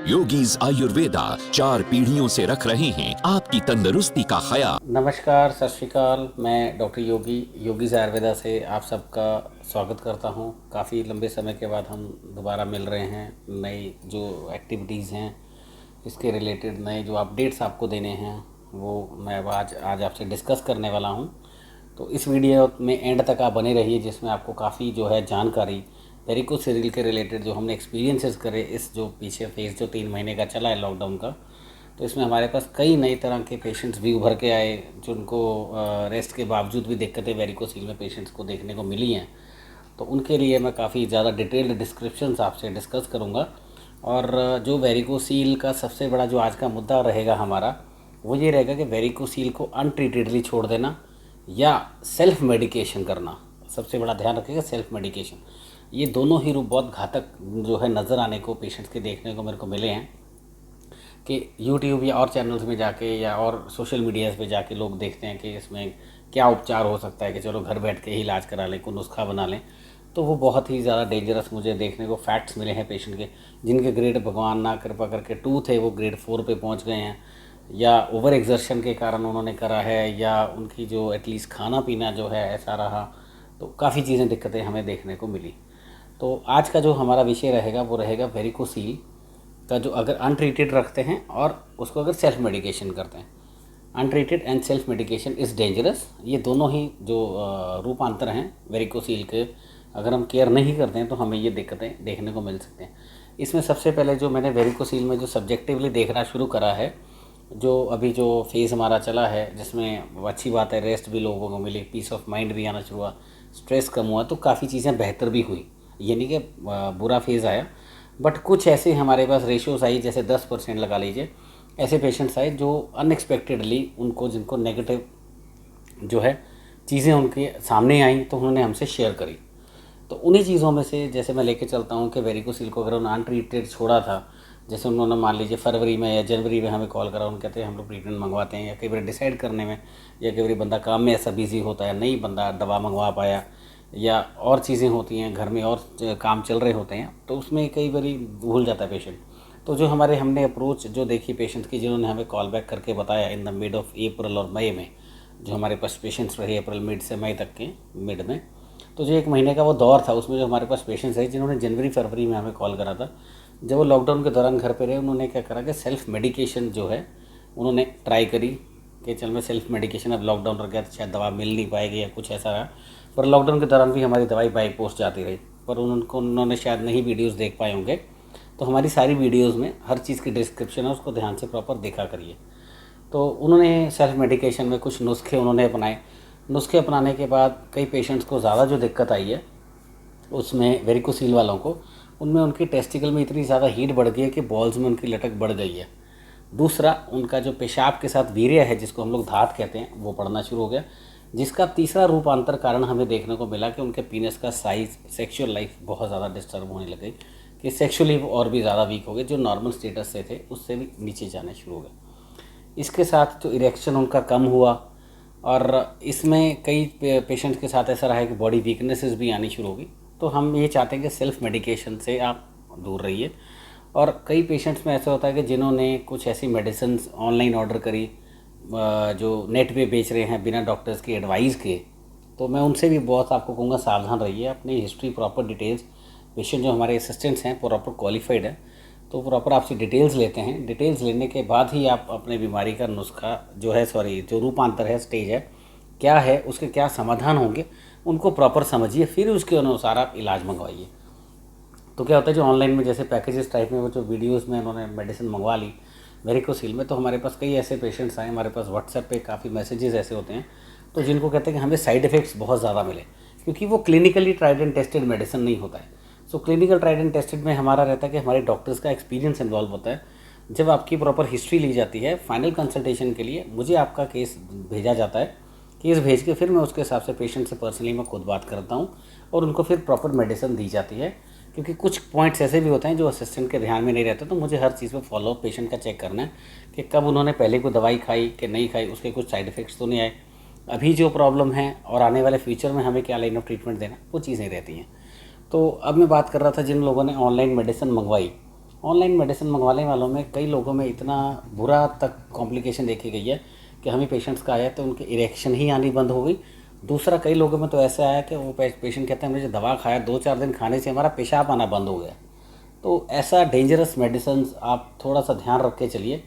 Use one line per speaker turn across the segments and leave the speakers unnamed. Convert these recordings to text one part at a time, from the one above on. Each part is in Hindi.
योगीज आयुर्वेदा 4 पीढ़ियों से रख रहे हैं आपकी तंदुरुस्ती का ख्याल।
नमस्कार, सत श्रीकाल। मैं डॉक्टर योगीज आयुर्वेदा से आप सबका स्वागत करता हूं। काफ़ी लंबे समय के बाद हम दोबारा मिल रहे हैं। नई जो एक्टिविटीज़ हैं इसके रिलेटेड नए जो अपडेट्स आपको देने हैं वो मैं आज आपसे डिस्कस करने वाला हूं। तो इस वीडियो में एंड तक आप बने रहिए, जिसमें आपको काफ़ी जो है जानकारी वेरिकोसिल के रिलेटेड जो हमने एक्सपीरियंसेस करे इस जो पीछे फेज़ जो 3 महीने का चला है लॉकडाउन का, तो इसमें हमारे पास कई नई तरह के पेशेंट्स भी उभर के आए जिनको रेस्ट के बावजूद भी दिक्कतें वेरिकोसिल में पेशेंट्स को देखने को मिली हैं। तो उनके लिए मैं काफ़ी ज़्यादा डिटेल्ड डिस्क्रिप्शंस आपसे डिस्कस करूँगा। और जो वेरिकोसिल का सबसे बड़ा जो आज का मुद्दा रहेगा हमारा, वो ये रहेगा कि वेरिकोसिल को अनट्रीटेडली छोड़ देना या सेल्फ मेडिकेशन करना। सबसे बड़ा ध्यान रखिएगा, सेल्फ मेडिकेशन। ये दोनों ही रूप बहुत घातक जो है नज़र आने को पेशेंट्स के देखने को मेरे को मिले हैं कि यूट्यूब या और चैनल्स में जाके या और सोशल मीडियाज़ पे जाके लोग देखते हैं कि इसमें क्या उपचार हो सकता है, कि चलो घर बैठ के ही इलाज करा लें, कोई नुस्खा बना लें। तो वो बहुत ही ज़्यादा डेंजरस मुझे देखने को फैक्ट्स मिले हैं पेशेंट के, जिनके ग्रेड भगवान ना कृपा करके 2 थे वो ग्रेड 4 पे पहुंच गए हैं, या ओवर एक्सर्शन के कारण उन्होंने करा है, या उनकी जो एटलीस्ट खाना पीना जो है ऐसा रहा। तो काफ़ी चीज़ें दिक्कतें हमें देखने को मिली। तो आज का जो हमारा विषय रहेगा वो रहेगा वेरिकोसिल का, जो अगर अनट्रीटेड रखते हैं और उसको अगर सेल्फ मेडिकेशन करते हैं। Untreated and self medication is dangerous. ये दोनों ही जो रूपांतर हैं वेरिकोसिल के, अगर हम केयर नहीं करते हैं तो हमें ये दिक्कतें देखने को मिल सकते हैं। इसमें सबसे पहले जो मैंने वेरिकोसिल में जो सब्जेक्टिवली देखना शुरू करा है, जो अभी जो फेज़ हमारा चला है, जिसमें अच्छी बात है रेस्ट भी लोगों को मिली, पीस ऑफ माइंड भी आना शुरू हुआ, स्ट्रेस कम हुआ, तो काफ़ी चीज़ें बेहतर भी हुई। ये नहीं कि बुरा फेज़ आया, बट कुछ ऐसे हमारे पास रेशियोज आई, जैसे 10% लगा लीजिए, ऐसे पेशेंट्स आए जो अनएक्सपेक्टेडली जिनको नेगेटिव जो है चीज़ें उनके सामने आई तो उन्होंने हमसे शेयर करी। तो उन्हीं चीज़ों में से जैसे मैं लेके चलता हूँ कि वेरिकोसिल को अगर उन्होंने अनट्रीटेड छोड़ा था, जैसे उन्होंने मान लीजिए फरवरी में या जनवरी में हमें कॉल करा, उन्होंने कहते हैं हम लोग ट्रीटमेंट मंगवाते हैं, या कई बार डिसाइड करने में, या कई बार बंदा काम में ऐसा बिजी होता है नहीं बंदा दवा मंगवा पाया, या और चीज़ें होती हैं घर में और काम चल रहे होते हैं, तो उसमें कई बार भूल जाता है पेशेंट। तो जो हमने अप्रोच जो देखी पेशेंट की, जिन्होंने हमें कॉल बैक करके बताया in the mid of April और मई में, जो हमारे पास पेशेंट्स रहे अप्रैल मिड से मई तक के मिड में, तो जो 1 महीने का वो दौर था, उसमें जो हमारे पास पेशेंट्स रहे जिन्होंने जनवरी फरवरी में हमें कॉल करा था, जब वो लॉकडाउन के दौरान घर पे रहे, उन्होंने क्या करा कि सेल्फ मेडिकेशन जो है उन्होंने ट्राई करी कि चल मैं सेल्फ मेडिकेशन, अब लॉकडाउन रह गया तो शायद दवा मिल नहीं पाएगी या कुछ ऐसा रहा। पर लॉकडाउन के दौरान भी हमारी दवाई बाई पोस्ट जाती रही, पर उन्होंने शायद नहीं वीडियोस देख पाए होंगे। तो हमारी सारी वीडियोस में हर चीज़ की डिस्क्रिप्शन है, उसको ध्यान से प्रॉपर देखा करिए। तो उन्होंने सेल्फ मेडिकेशन में कुछ नुस्खे उन्होंने अपनाए। नुस्खे अपनाने के बाद कई पेशेंट्स को ज़्यादा जो दिक्कत आई है उसमें वेरिकोसिल वालों को, उनमें उनकी टेस्टिकल में इतनी ज़्यादा हीट बढ़ गई है कि बॉल्स में उनकी लटक बढ़ गई है। दूसरा, उनका जो पेशाब के साथ वीर्य है, जिसको हम लोग धात कहते हैं, वो बढ़ना शुरू हो गया, जिसका तीसरा रूपांतर कारण हमें देखने को मिला कि उनके पीनस का साइज़, सेक्सुअल लाइफ बहुत ज़्यादा डिस्टर्ब होने लगी, कि सेक्सुअली वो और भी ज़्यादा वीक हो गए, जो नॉर्मल स्टेटस से थे उससे भी नीचे जाने शुरू हो गए। इसके साथ जो इरेक्शन उनका कम हुआ, और इसमें कई पेशेंट्स के साथ ऐसा रहा है कि बॉडी वीकनेसेस भी आनी शुरू हो गई। तो हम ये चाहते हैं कि सेल्फ मेडिकेशन से आप दूर रहिए। और कई पेशेंट्स में ऐसा होता है कि जिन्होंने कुछ ऐसी मेडिसिन ऑनलाइन ऑर्डर करी जो नेट पे बेच रहे हैं बिना डॉक्टर्स की एडवाइस के, तो मैं उनसे भी बहुत आपको कहूँगा सावधान रहिए। अपनी हिस्ट्री प्रॉपर डिटेल्स, पेशेंट जो हमारे असिस्टेंट्स हैं प्रॉपर क्वालिफाइड है, तो प्रॉपर आपसे डिटेल्स लेते हैं। डिटेल्स लेने के बाद ही आप अपने बीमारी का नुस्खा जो है, जो रूपांतर है, स्टेज है क्या है, उसके क्या समाधान होंगे, उनको प्रॉपर समझिए, फिर उसके अनुसार आप इलाज मंगवाइए। तो क्या होता है, जो ऑनलाइन में जैसे पैकेजेस टाइप में वो जो वीडियोस में उन्होंने मेडिसिन मंगवा ली वेरिकोसिल में, तो हमारे पास कई ऐसे पेशेंट्स आए, हमारे पास व्हाट्सएप पे काफ़ी मैसेजेस ऐसे होते हैं, तो जिनको कहते हैं कि हमें साइड इफ़ेक्ट्स बहुत ज़्यादा मिले, क्योंकि वो clinically tried and tested medicine नहीं होता है। So clinical tried and tested में हमारा रहता है कि हमारे डॉक्टर्स का एक्सपीरियंस इन्वॉल्व होता है। जब आपकी प्रॉपर हिस्ट्री ली जाती है फाइनल कंसल्टेशन के लिए, मुझे आपका केस भेजा जाता है, केस भेज के फिर मैं उसके हिसाब से पेशेंट से पर्सनली मैं खुद बात करता हूँ और उनको फिर प्रॉपर मेडिसिन दी जाती है। क्योंकि कुछ पॉइंट्स ऐसे भी होते हैं जो असिस्टेंट के ध्यान में नहीं रहते, तो मुझे हर चीज़ पे फॉलोअप पेशेंट का चेक करना है कि कब उन्होंने पहले कोई दवाई खाई कि नहीं खाई, उसके कुछ साइड इफ़ेक्ट्स तो नहीं आए, अभी जो प्रॉब्लम है और आने वाले फ्यूचर में हमें क्या लाइन ऑफ ट्रीटमेंट देना, वो चीज़ें रहती हैं। तो अब मैं बात कर रहा था जिन लोगों ने ऑनलाइन मेडिसिन मंगवाई, ऑनलाइन मेडिसिन मंगवाने वालों में कई लोगों में इतना बुरा तक कॉम्प्लिकेशन देखी गई है कि हमें पेशेंट्स का आया तो उनकी इरेक्शन ही आनी बंद हो गई। दूसरा, कई लोगों में तो ऐसा आया कि वो पेशेंट कहते हैं मुझे दवा खाया 2-4 दिन खाने से हमारा पेशाब आना बंद हो गया। तो ऐसा डेंजरस मेडिसिन आप थोड़ा सा ध्यान रख के चलिए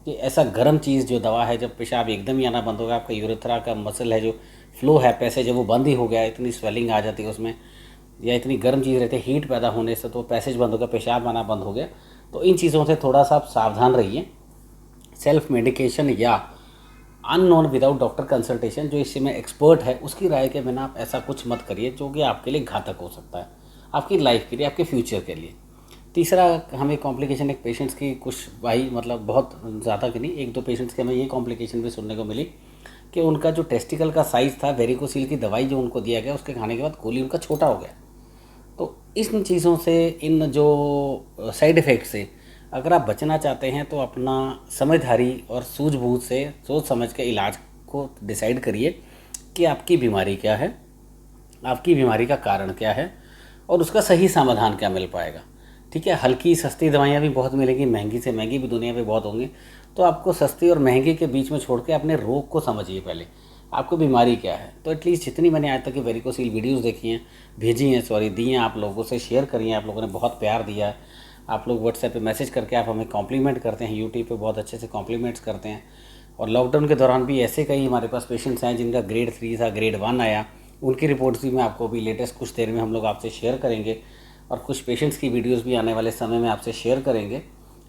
कि ऐसा गर्म चीज़ जो दवा है, जब पेशाब एकदम ही आना बंद हो गया, आपका यूरेथ्रा का मसल है जो फ्लो है पैसेज है वो बंद ही हो गया, इतनी स्वेलिंग आ जाती है उसमें, या इतनी गर्म चीज़ रहती है हीट पैदा होने से तो पैसेज बंद हो गया, पेशाब आना बंद हो गया, तो इन चीज़ों से थोड़ा सा आप सावधान रहिए। सेल्फ मेडिकेशन या अननोन विदाउट डॉक्टर कंसल्टेशन, जो इस में एक्सपर्ट है उसकी राय के बिना आप ऐसा कुछ मत करिए जो कि आपके लिए घातक हो सकता है, आपकी लाइफ के लिए, आपके फ्यूचर के लिए। तीसरा, हमें कॉम्प्लिकेशन एक पेशेंट्स की कुछ भाई मतलब बहुत ज़्यादा की नहीं, 1-2 पेशेंट्स के हमें ये कॉम्प्लिकेशन भी सुनने को मिली कि उनका जो टेस्टिकल का साइज़ था, वेरिकोसील की दवाई जो उनको दिया गया उसके खाने के बाद गोली उनका छोटा हो गया। तो इन चीज़ों से, इन जो साइड इफ़ेक्ट से अगर आप बचना चाहते हैं तो अपना समझदारी और सूझबूझ से सोच समझ के इलाज को डिसाइड करिए कि आपकी बीमारी क्या है, आपकी बीमारी का कारण क्या है और उसका सही समाधान क्या मिल पाएगा। ठीक है, हल्की सस्ती दवाइयाँ भी बहुत मिलेंगी, महंगी से महंगी भी दुनिया में बहुत होंगी, तो आपको सस्ती और महंगी के बीच में छोड़ के अपने रोग को समझिए पहले, आपको बीमारी क्या है। तो एटलीस्ट जितनी मैंने आज तक की वेरिकोसील वीडियोस देखी हैं, दी हैं आप लोगों से, शेयर करी हैं, आप लोगों ने बहुत प्यार दिया है। आप लोग व्हाट्सएप पे मैसेज करके आप हमें कॉम्प्लीमेंट करते हैं, यूट्यूब पे बहुत अच्छे से कॉम्प्लीमेंट्स करते हैं। और लॉकडाउन के दौरान भी ऐसे कई हमारे पास पेशेंट्स हैं जिनका ग्रेड 3 था, ग्रेड 1 आया, उनकी रिपोर्ट्स भी मैं आपको अभी लेटेस्ट कुछ देर में हम लोग आपसे शेयर करेंगे, और कुछ पेशेंट्स की वीडियोस भी आने वाले समय में आपसे शेयर करेंगे,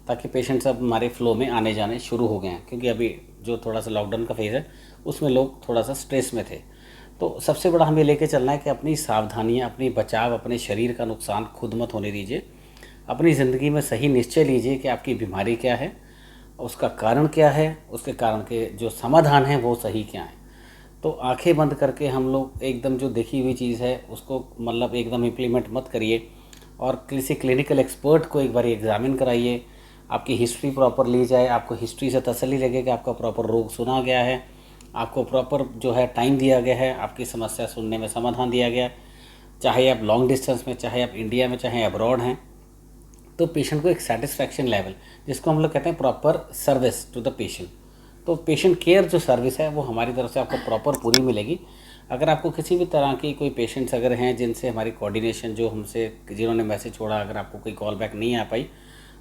ताकि पेशेंट्स अब हमारे फ्लो में आने जाने शुरू हो गए हैं, क्योंकि अभी जो थोड़ा सा लॉकडाउन का फेज़ है उसमें लोग थोड़ा सा स्ट्रेस में थे। तो सबसे बड़ा हमें लेके चलना है कि अपनी सावधानियाँ, अपनी बचाव, अपने शरीर का नुकसान खुद मत होने दीजिए। अपनी ज़िंदगी में सही निश्चय लीजिए कि आपकी बीमारी क्या है, उसका कारण क्या है, उसके कारण के जो समाधान हैं वो सही क्या है। तो आंखें बंद करके हम लोग एकदम जो देखी हुई चीज़ है उसको मतलब एकदम इम्प्लीमेंट मत करिए, और किसी क्लिनिकल एक्सपर्ट को एक बार एग्जामिन कराइए, आपकी हिस्ट्री प्रॉपर ली जाए, आपको हिस्ट्री से तसल्ली लगे कि आपका प्रॉपर रोग सुना गया है, आपको प्रॉपर जो है टाइम दिया गया है, आपकी समस्या सुनने में समाधान दिया गया, चाहे आप लॉन्ग डिस्टेंस में, चाहे आप इंडिया में, चाहे अब्रॉड हैं। तो पेशेंट को एक सेटिस्फैक्शन लेवल, जिसको हम लोग कहते हैं proper service to the patient, तो पेशेंट केयर जो सर्विस है वो हमारी तरफ से आपको प्रॉपर पूरी मिलेगी। अगर आपको किसी भी तरह की कोई पेशेंट्स अगर हैं जिनसे हमारी कोऑर्डिनेशन, जो हमसे जिन्होंने मैसेज छोड़ा, अगर आपको कोई कॉल बैक नहीं आ पाई,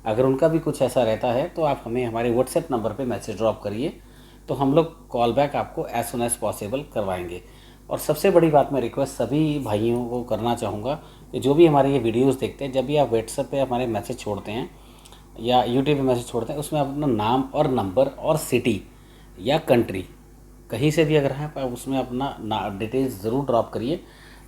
अगर उनका भी कुछ ऐसा रहता है तो आप हमें हमारे व्हाट्सएप नंबर पे मैसेज ड्रॉप करिए, तो हम लोग कॉल बैक आपको एज सुन एज पॉसिबल करवाएंगे। और सबसे बड़ी बात मैं रिक्वेस्ट सभी भाइयों को करना चाहूँगा कि जो भी हमारे ये वीडियोस देखते हैं, जब भी आप व्हाट्सएप पे हमारे मैसेज छोड़ते हैं या यूट्यूब पे मैसेज छोड़ते हैं, उसमें आप अपना नाम और नंबर और सिटी या कंट्री कहीं से भी अगर है आप उसमें अपना डिटेल्स ज़रूर ड्रॉप करिए,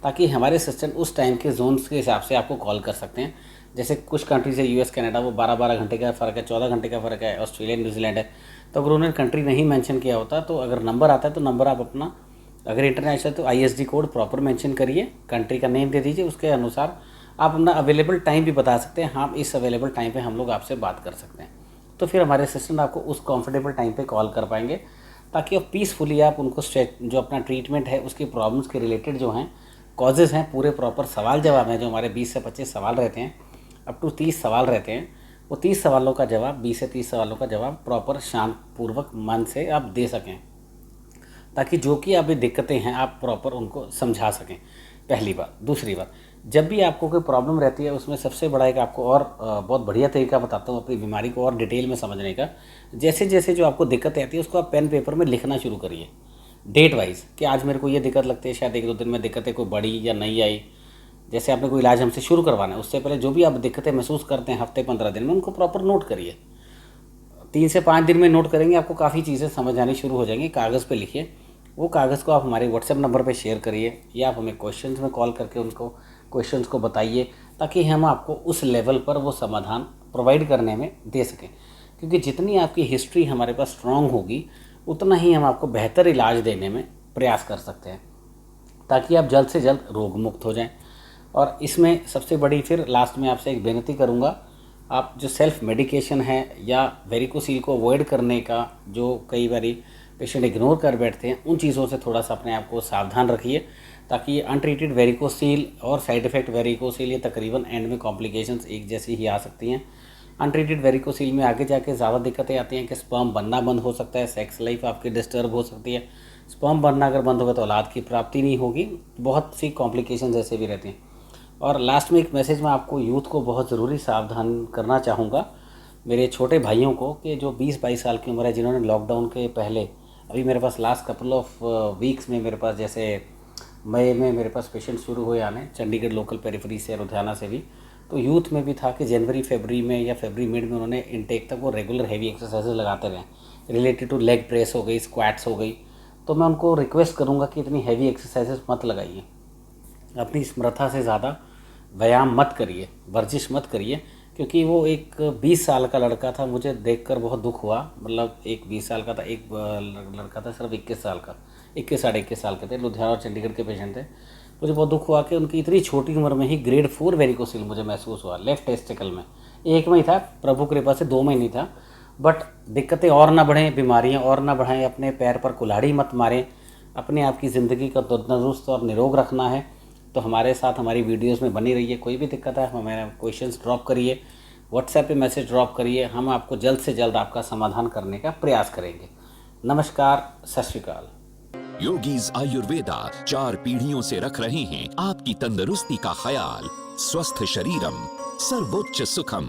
ताकि हमारे सिस्टम उस टाइम के जोन्स के हिसाब से आपको कॉल कर सकते हैं। जैसे कुछ कंट्रीज है, यूएस कनाडा, वो 12-12 घंटे का फ़र्क है, 14 घंटे का फ़र्क है, ऑस्ट्रेलिया न्यूजीलैंड है। तो अगर उन्होंने कंट्री नहीं मेंशन किया होता, तो अगर नंबर आता है तो नंबर आप अपना, अगर इंटरनेशनल तो ISD कोड प्रॉपर मेंशन करिए, कंट्री का नेम दे दीजिए, उसके अनुसार आप अपना अवेलेबल टाइम भी बता सकते हैं, हाँ इस अवेलेबल टाइम पे हम लोग आपसे बात कर सकते हैं। तो फिर हमारे असिस्टेंट आपको उस कंफर्टेबल टाइम पे कॉल कर पाएंगे, ताकि आप पीसफुली आप उनको जो अपना ट्रीटमेंट है उसकी प्रॉब्लम्स के रिलेटेड जो हैं कॉजेज़ हैं, पूरे प्रॉपर सवाल जवाब हैं, जो हमारे 20 से 25 सवाल रहते हैं, अप टू 30 सवाल रहते हैं, वो 30 सवालों का जवाब, 20 से 30 सवालों का जवाब प्रॉपर शांतपूर्वक मन से आप दे सकें, ताकि जो कि अभी दिक्कतें हैं आप प्रॉपर उनको समझा सकें, पहली बात। दूसरी बात, जब भी आपको कोई प्रॉब्लम रहती है, उसमें सबसे बड़ा एक आपको और बहुत बढ़िया तरीका बताता हूँ अपनी बीमारी को और डिटेल में समझने का। जैसे जैसे जो आपको दिक्कत आती है उसको आप पेन पेपर में लिखना शुरू करिए, डेट वाइज, कि आज मेरे को ये दिक्कत लगती है, शायद 1-2 दिन में दिक्कतें कोई बड़ी या नहीं आई। जैसे आपने कोई इलाज हमसे शुरू करवाना है, उससे पहले जो भी आप दिक्कतें महसूस करते हैं हफ्ते 15 दिन में, उनको प्रॉपर नोट करिए। 3 से 5 दिन में नोट करेंगे, आपको काफ़ी चीज़ें समझ आनी शुरू हो जाएंगी। कागज़ पे लिखिए, वो कागज़ को आप हमारे व्हाट्सएप नंबर पे शेयर करिए, या आप हमें क्वेश्चंस में कॉल करके उनको क्वेश्चंस को बताइए, ताकि हम आपको उस लेवल पर वो समाधान प्रोवाइड करने में दे सकें। क्योंकि जितनी आपकी हिस्ट्री हमारे पास स्ट्रॉन्ग होगी, उतना ही हम आपको बेहतर इलाज देने में प्रयास कर सकते हैं, ताकि आप जल्द से जल्द रोग मुक्त हो जाएं। और इसमें सबसे बड़ी फिर लास्ट में आपसे एक बेनती करूंगा, आप जो सेल्फ मेडिकेशन है या वेरिकोसील को अवॉइड करने का जो कई बारी पेशेंट इग्नोर कर बैठते हैं, उन चीज़ों से थोड़ा सा अपने आप को सावधान रखिए, ताकि ये अनट्रीटेड वेरिकोसील और साइड इफ़ेक्ट वेरिकोसील ये तकरीबन एंड में कॉम्प्लिकेशंस एक जैसी ही आ सकती हैं। अनट्रीटेड वेरिकोसील में आगे जाके ज़्यादा दिक्कतें आती हैं कि स्पर्म बनना बंद हो सकता है, सेक्स लाइफ आपकी डिस्टर्ब हो सकती है। स्पर्म बनना अगर बंद होगा तो औलाद की प्राप्ति नहीं होगी, बहुत सी कॉम्प्लिकेशन ऐसे भी रहती हैं। और लास्ट में एक मैसेज मैं आपको वीथ को बहुत ज़रूरी सावधान करना चाहूँगा, मेरे छोटे भाइयों को, कि जो 20-22 साल की उम्र है, जिन्होंने लॉकडाउन के पहले, अभी मेरे पास लास्ट कपल ऑफ वीक्स में मेरे पास जैसे मई में मेरे पास पेशेंट शुरू हुए आने, चंडीगढ़ लोकल पेरिफेरी से, लुधियाना से भी, तो यूथ में भी था कि जनवरी फरवरी में या फरवरी मिड में उन्होंने इनटेक तक वो रेगुलर हैवी एक्सरसाइजेज लगाते रहे, रिलेटेड टू लेग प्रेस हो गई, स्क्वाट्स हो गई। तो मैं उनको रिक्वेस्ट करूँगा कि इतनी हैवी एक्सरसाइजेज मत लगाइए, अपनी समर्था से ज़्यादा व्यायाम मत करिए, वर्जिश मत करिए, क्योंकि वो एक 20 साल का लड़का था, मुझे देखकर बहुत दुख हुआ। मतलब एक 20 साल का था, एक लड़का था सिर्फ 21 साल का, 21 साढ़े 21 साल के थे, लुधियाना और चंडीगढ़ के पेशेंट थे। मुझे बहुत दुख हुआ कि उनकी इतनी छोटी उम्र में ही ग्रेड 4 वेरिकोसिल मुझे महसूस हुआ लेफ्ट टेस्टिकल में। एक में ही था, प्रभु कृपा से 2 में नहीं था, बट दिक्कतें और ना बढ़ें, बीमारियां और ना बढ़ाएं, अपने पैर पर कुल्हाड़ी मत मारें, अपने आप की ज़िंदगी का तंदुरुस्त और निरोग रखना है। तो हमारे साथ हमारी वीडियोस में बनी रहिए। कोई भी दिक्कत है हमें क्वेश्चंस ड्रॉप करिए, व्हाट्सएप पे मैसेज ड्रॉप करिए, हम आपको जल्द से जल्द आपका समाधान करने का प्रयास करेंगे। नमस्कार, सत श्री अकाल।
योगीज आयुर्वेदा 4 पीढ़ियों से रख रहे हैं आपकी तंदुरुस्ती का ख्याल। स्वस्थ शरीरम सर्वोच्च सुखम।